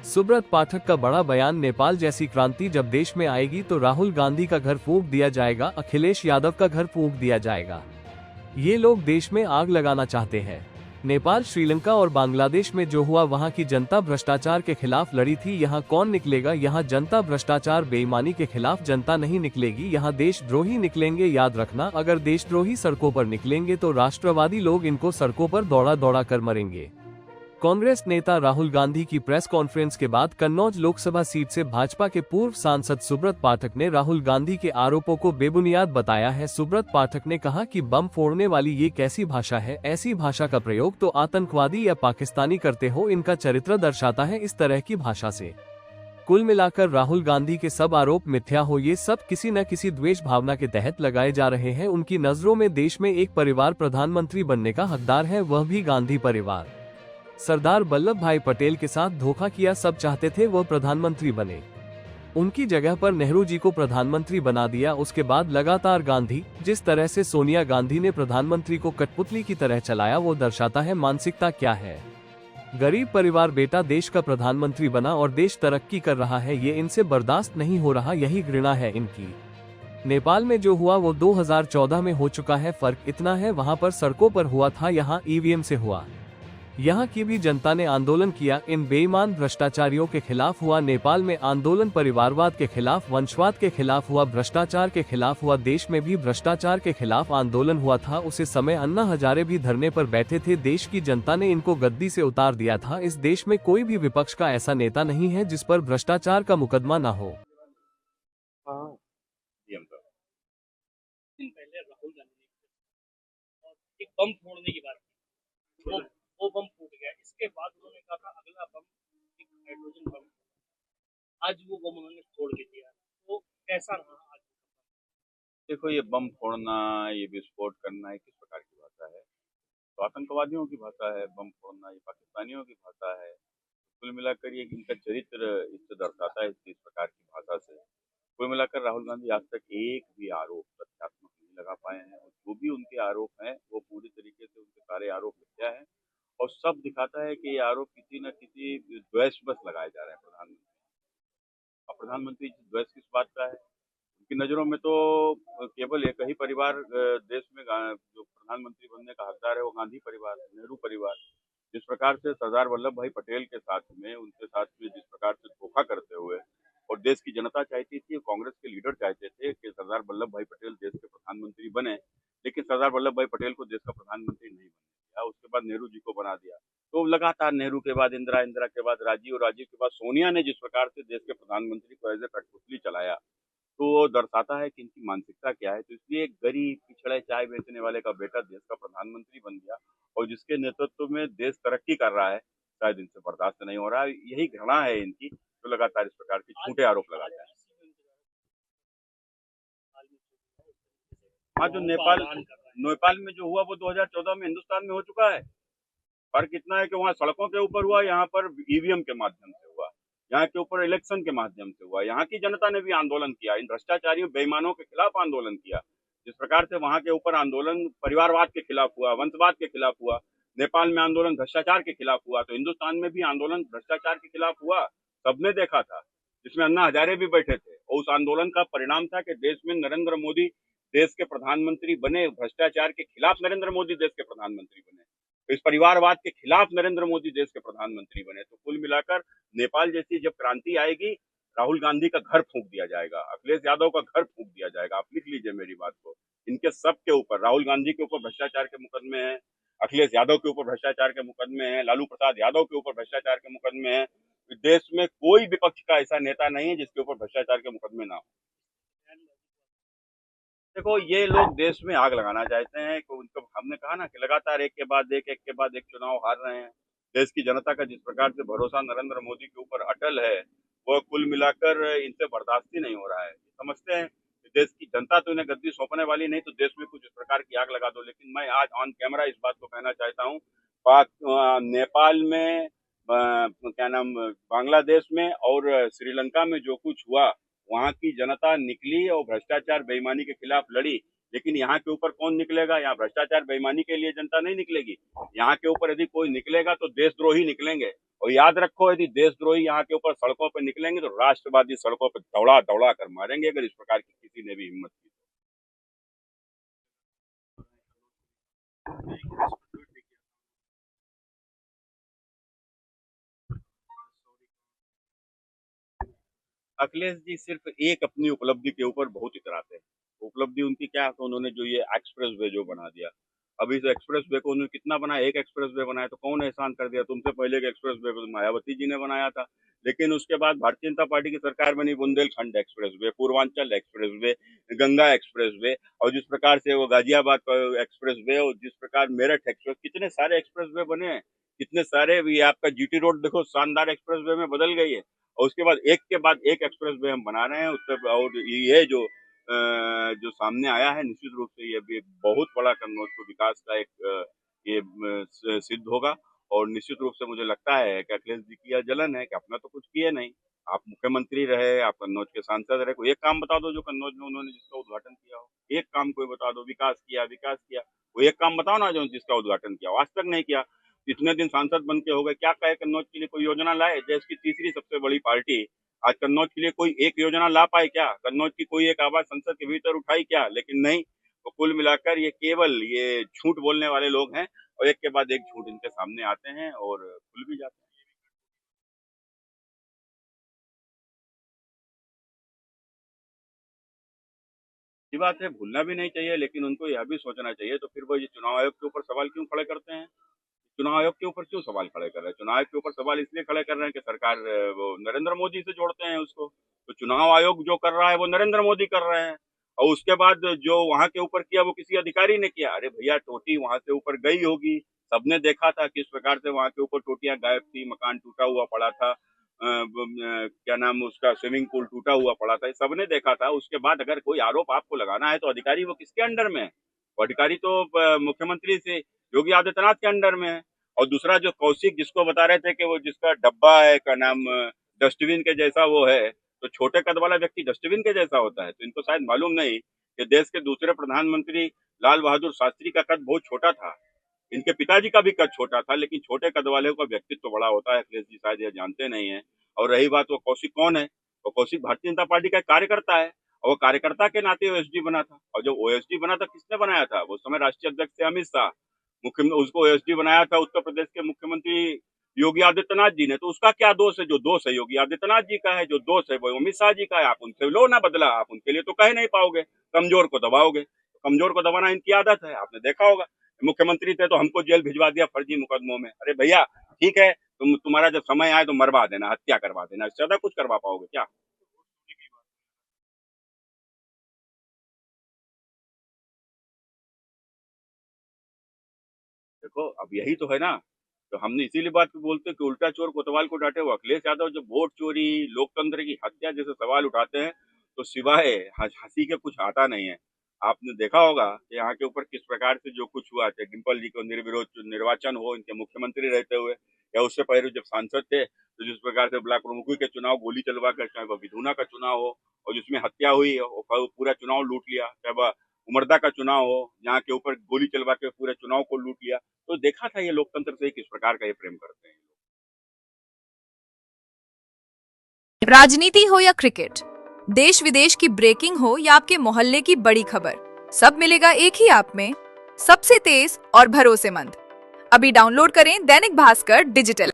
सुब्रत पाठक का बड़ा बयान, नेपाल जैसी क्रांति जब देश में आएगी तो राहुल गांधी का घर फूंक दिया जाएगा, अखिलेश यादव का घर फूंक दिया जाएगा। ये लोग देश में आग लगाना चाहते हैं। नेपाल, श्रीलंका और बांग्लादेश में जो हुआ, वहां की जनता भ्रष्टाचार के खिलाफ लड़ी थी। यहाँ कौन निकलेगा? यहाँ जनता भ्रष्टाचार बेईमानी के खिलाफ जनता नहीं निकलेगी, यहाँ देशद्रोही निकलेंगे। याद रखना, अगर देशद्रोही सड़कों पर निकलेंगे तो राष्ट्रवादी लोग इनको सड़कों पर दौड़ा दौड़ा कर मरेंगे। कांग्रेस नेता राहुल गांधी की प्रेस कॉन्फ्रेंस के बाद कन्नौज लोकसभा सीट से भाजपा के पूर्व सांसद सुब्रत पाठक ने राहुल गांधी के आरोपों को बेबुनियाद बताया है। सुब्रत पाठक ने कहा कि बम फोड़ने वाली ये कैसी भाषा है? ऐसी भाषा का प्रयोग तो आतंकवादी या पाकिस्तानी करते हो। इनका चरित्र दर्शाता है इस तरह की भाषा से। कुल मिलाकर राहुल गांधी के सब आरोप मिथ्या हो। ये सब किसी न किसी द्वेष भावना के तहत लगाए जा रहे हैं। उनकी नजरों में देश में एक परिवार प्रधानमंत्री बनने का हकदार है, वह भी गांधी परिवार। सरदार वल्लभ भाई पटेल के साथ धोखा किया, सब चाहते थे वह प्रधानमंत्री बने। उनकी जगह पर नेहरू जी को प्रधानमंत्री बना दिया। उसके बाद लगातार गांधी, जिस तरह से सोनिया गांधी ने प्रधानमंत्री को कठपुतली की तरह चलाया, वो दर्शाता है मानसिकता क्या है। गरीब परिवार बेटा देश का प्रधानमंत्री बना और देश तरक्की कर रहा है, ये इनसे बर्दाश्त नहीं हो रहा, यही घृणा है इनकी। नेपाल में जो हुआ वो 2014 में हो चुका है। फर्क इतना है, वहां पर सड़कों पर हुआ था, यहाँ ईवीएम से हुआ। यहाँ की भी जनता ने आंदोलन किया, इन बेईमान भ्रष्टाचारियों के खिलाफ हुआ। नेपाल में आंदोलन परिवारवाद के खिलाफ, वंशवाद के खिलाफ हुआ, भ्रष्टाचार के खिलाफ हुआ। देश में भी भ्रष्टाचार के खिलाफ आंदोलन हुआ था। उसी समय अन्ना हजारे भी धरने पर बैठे थे। देश की जनता ने इनको गद्दी से उतार दिया था। इस देश में कोई भी विपक्ष का ऐसा नेता नहीं है जिस पर भ्रष्टाचार का मुकदमा न हो। पहले राहुल गांधी ने एक बम फोड़ने की बात की, वो बम फूट गया। इसके बाद उन्होंने कहा था अगला बम एक हाइड्रोजन बम। आज वो बम उन्होंने फोड़ के दिया, तो कैसा रहा आज? देखो, ये बम फोड़ना, ये विस्फोट करना, ये किस प्रकार की भाषा है? तो आतंकवादियों की भाषा है। बम फोड़ना ये पाकिस्तानियों की भाषा है। कुल मिलाकर ये इनका चरित्र इससे दर्शाता है, इस प्रकार की भाषा से। कुल मिलाकर राहुल गांधी आज तक एक भी आरोप तथ्यात्मक नहीं लगा पाए हैं, और जो भी उनके आरोप हैं वो पूरी तरीके से, उनके सारे आरोप मिथ्या हैं। और सब दिखाता है कि ये आरोप किसी न किसी द्वेष बस लगाए जा रहे हैं प्रधानमंत्री। और प्रधानमंत्री द्वेष किस बात का है? उनकी नजरों में तो केवल एक ही परिवार देश में जो प्रधानमंत्री बनने का हकदार है, वो गांधी परिवार, नेहरू परिवार। जिस प्रकार से सरदार वल्लभ भाई पटेल के साथ में, उनके साथ में जिस प्रकार से धोखा करते हुए, और देश की जनता चाहती थी, कांग्रेस के लीडर चाहते थे कि सरदार वल्लभ भाई पटेल देश के प्रधानमंत्री बने, लेकिन सरदार वल्लभ भाई पटेल को देश का प्रधानमंत्री नहीं बनने दिया। उसके बाद नेहरू जी को बना दिया। तो लगातार नेहरू के बाद इंदिरा, इंदिरा के बाद राजीव, राजीव के बाद सोनिया ने जिस प्रकार से देश के प्रधानमंत्री को एज ए कठपुतली चलाया, तो वो दर्शाता है कि इनकी मानसिकता क्या है। तो इसलिए एक गरीब, पिछड़े, चाय बेचने वाले का बेटा देश का प्रधानमंत्री बन गया, और जिसके नेतृत्व में देश तरक्की कर रहा है, शायद इनसे बर्दाश्त नहीं हो रहा है। यही घृणा है इनकी, जो लगातार इस प्रकार के झूठे आरोप लगाते हैं। हाँ, जो नेपाल में जो हुआ वो 2014 में हिंदुस्तान में हो चुका है। फर्क इतना है कि वहाँ सड़कों के ऊपर हुआ, यहाँ पर ईवीएम के माध्यम से हुआ, यहाँ के ऊपर इलेक्शन के माध्यम से हुआ। यहाँ की जनता ने भी आंदोलन किया, इन भ्रष्टाचारियों, बेईमानों के खिलाफ आंदोलन किया। जिस प्रकार से वहाँ के ऊपर आंदोलन परिवारवाद के खिलाफ हुआ, वंशवाद के खिलाफ हुआ, नेपाल में आंदोलन भ्रष्टाचार के खिलाफ हुआ, तो हिंदुस्तान में भी आंदोलन भ्रष्टाचार के खिलाफ हुआ। सबने देखा था, जिसमें अन्ना हजारे भी बैठे थे, और उस आंदोलन का परिणाम था कि देश में नरेंद्र मोदी देश के प्रधानमंत्री बने। भ्रष्टाचार के खिलाफ नरेंद्र मोदी देश के प्रधानमंत्री बने, तो इस परिवारवाद के खिलाफ नरेंद्र मोदी देश के प्रधानमंत्री बने। तो कुल मिलाकर नेपाल जैसी जब क्रांति आएगी, राहुल गांधी का घर फूंक दिया जाएगा, अखिलेश यादव का घर फूंक दिया जाएगा। आप लिख लीजिए मेरी बात को। इनके सब के ऊपर, राहुल गांधी के ऊपर भ्रष्टाचार के मुकदमे हैं, अखिलेश यादव के ऊपर भ्रष्टाचार के मुकदमे हैं, लालू प्रसाद यादव के ऊपर भ्रष्टाचार के मुकदमे हैं। देश में कोई विपक्ष का ऐसा नेता नहीं है जिसके ऊपर भ्रष्टाचार के मुकदमे ना हो। देखो, ये लोग देश में आग लगाना चाहते हैं। उनको हमने कहा ना कि लगातार एक के बाद एक चुनाव हार रहे हैं। देश की जनता का जिस प्रकार से भरोसा नरेंद्र मोदी के ऊपर अटल है, वो कुल मिलाकर इनसे बर्दाश्त ही नहीं हो रहा है। समझते हैं कि देश की जनता तो इन्हें गद्दी सौंपने वाली नहीं, तो देश में कुछ इस प्रकार की आग लगा दो। लेकिन मैं आज ऑन कैमरा इस बात को कहना चाहता हूँ, नेपाल में, क्या नाम, बांग्लादेश में और श्रीलंका में जो कुछ हुआ, वहां की जनता निकली और भ्रष्टाचार बेईमानी के खिलाफ लड़ी। लेकिन यहाँ के ऊपर कौन निकलेगा? यहाँ भ्रष्टाचार बेईमानी के लिए जनता नहीं निकलेगी। यहाँ के ऊपर यदि कोई निकलेगा तो देशद्रोही निकलेंगे, और याद रखो, यदि देशद्रोही यहाँ के ऊपर सड़कों पर निकलेंगे तो राष्ट्रवादी सड़कों पर दौड़ा दौड़ा कर मारेंगे, अगर इस प्रकार की किसी ने भी हिम्मत की। अखिलेश जी सिर्फ एक अपनी उपलब्धि के ऊपर बहुत इतराते हैं। उपलब्धि उनकी क्या है, तो उन्होंने जो ये एक्सप्रेस वे जो बना दिया, अभी तो एक्सप्रेस वे को उन्होंने कितना बनाया, एक एक्सप्रेस वे बनाया तो कौन एहसान कर दिया, तुमसे पहले के एक्सप्रेस वे को मायावती जी ने बनाया था। लेकिन उसके बाद भारतीय जनता पार्टी की सरकार बनी, Bundelkhand express way, Purvanchal express way, Ganga express way, और जिस प्रकार से वो गाजियाबाद एक्सप्रेस वे, और जिस प्रकार मेरठ एक्सप्रेस, कितने सारे एक्सप्रेस वे बने हैं, कितने सारे। ये आपका जीटी रोड देखो, शानदार एक्सप्रेस वे में बदल गई है। और उसके बाद एक के बाद एक एक्सप्रेस वे हम बना रहे हैं उससे। और ये जो सामने आया है, निश्चित रूप से ये भी एक बहुत बड़ा कन्नौज को विकास का एक सिद्ध होगा। और निश्चित रूप से मुझे लगता है कि अखिलेश जी की यह जलन है कि अपना तो कुछ किए नहीं, आप मुख्यमंत्री रहे, आप कन्नौज के सांसद रहे, कोई एक काम बता दो जो कन्नौज में उन्होंने जिसका उद्घाटन किया हो, एक काम कोई बता दो, विकास किया विकास किया, कोई एक काम बताओ ना जो जिसका उद्घाटन किया, आज तक नहीं किया। इतने दिन सांसद बन के हो गए, क्या कहे कन्नौज के लिए कोई योजना लाए? देश की तीसरी सबसे बड़ी पार्टी आज कन्नौज के लिए कोई एक योजना ला पाए क्या? कन्नौज की कोई एक आवाज संसद के भीतर उठाई क्या? लेकिन नहीं। तो कुल मिलाकर ये केवल ये झूठ बोलने वाले लोग हैं, और एक के बाद एक झूठ इनके सामने आते हैं और खुल भी जाते हैं। ये बात है, भूलना भी नहीं चाहिए, लेकिन उनको यह भी सोचना चाहिए। तो फिर वो ये चुनाव आयोग के ऊपर सवाल क्यों खड़े करते हैं? चुनाव आयोग के ऊपर क्यों सवाल खड़े कर रहे हैं? चुनाव आयोग के ऊपर सवाल इसलिए खड़े कर रहे हैं कि सरकार वो नरेंद्र मोदी से जोड़ते हैं उसको। तो चुनाव आयोग जो कर रहा है वो नरेंद्र मोदी कर रहे हैं, और उसके बाद जो वहां के ऊपर किया वो किसी अधिकारी ने किया। अरे भैया, टोटी वहां से ऊपर गई होगी, सबने देखा था किस प्रकार से वहां के ऊपर टोटियां गायब थी, मकान टूटा हुआ पड़ा था, क्या नाम उसका, स्विमिंग पूल टूटा हुआ पड़ा था, सबने देखा था। उसके बाद अगर कोई आरोप आपको लगाना है तो अधिकारी वो किसके अंडर में है? वो अधिकारी तो मुख्यमंत्री से योगी आदित्यनाथ के अंडर में है। और दूसरा जो कौशिक जिसको बता रहे थे कि वो जिसका डब्बा है का नाम डस्टबिन के जैसा वो है, तो छोटे कद वाला व्यक्ति डस्टबिन के जैसा होता है। तो इनको शायद मालूम नहीं कि देश के दूसरे प्रधानमंत्री लाल बहादुर शास्त्री का कद बहुत छोटा था, इनके पिताजी का भी कद छोटा था, लेकिन छोटे कद वाले का व्यक्तित्व बड़ा होता है। अखिलेश जी शायद ये जानते नहीं है। और रही बात, वो कौशिक कौन है? वो कौशिक भारतीय जनता पार्टी का एक कार्यकर्ता है, और वो कार्यकर्ता के नाते ओएसडी बना था। और जब ओएसडी बना था, किसने बनाया था? वो समय राष्ट्रीय अध्यक्ष थे अमित शाह, उसको ओएसडी बनाया था उत्तर प्रदेश के मुख्यमंत्री योगी आदित्यनाथ जी ने। तो उसका क्या दोष है? जो दोष है योगी आदित्यनाथ जी का है, जो दोष है वो अमित शाह जी का है। आप उनसे लो ना बदला, आप उनके लिए तो कह नहीं पाओगे, कमजोर को दबाओगे। कमजोर को दबाना इनकी आदत है, आपने देखा होगा। मुख्यमंत्री थे तो हमको जेल भिजवा दिया फर्जी मुकदमों में। अरे भैया, ठीक है, तुम्हारा जब समय आए तो मरवा देना, हत्या करवा देना, इससे ज्यादा कुछ करवा पाओगे क्या? देखो, अब यही तो है ना, तो हमने इसीलिए बात पे बोलते हैं कि उल्टा चोर कोतवाल को डांटे। वो अखिलेश यादव जब वोट चोरी, लोकतंत्र की हत्या जैसे सवाल उठाते हैं, तो सिवाय हंसी के कुछ आता नहीं है। आपने देखा होगा कि यहाँ के ऊपर किस प्रकार से जो कुछ हुआ, चाहे डिम्पल जी को निर्विरोध निर्वाचन हो इनके मुख्यमंत्री रहते हुए, या उससे पहले जब सांसद थे, तो जिस प्रकार से ब्लॉक प्रमुखी के चुनाव गोली चलवा कर, चाहे वह विधुना का चुनाव हो और जिसमें हत्या हुई, वो पूरा चुनाव लूट लिया, चाहे वह उमरदा का चुनाव हो, यहाँ के ऊपर गोली चलवा के पूरे चुनाव को लूट लिया। तो देखा था ये लोकतंत्र से किस प्रकार का ये प्रेम करते हैं। राजनीति हो या क्रिकेट, देश विदेश की ब्रेकिंग हो या आपके मोहल्ले की बड़ी खबर, सब मिलेगा एक ही ऐप में, सबसे तेज और भरोसेमंद। अभी डाउनलोड करें दैनिक भास्कर डिजिटल।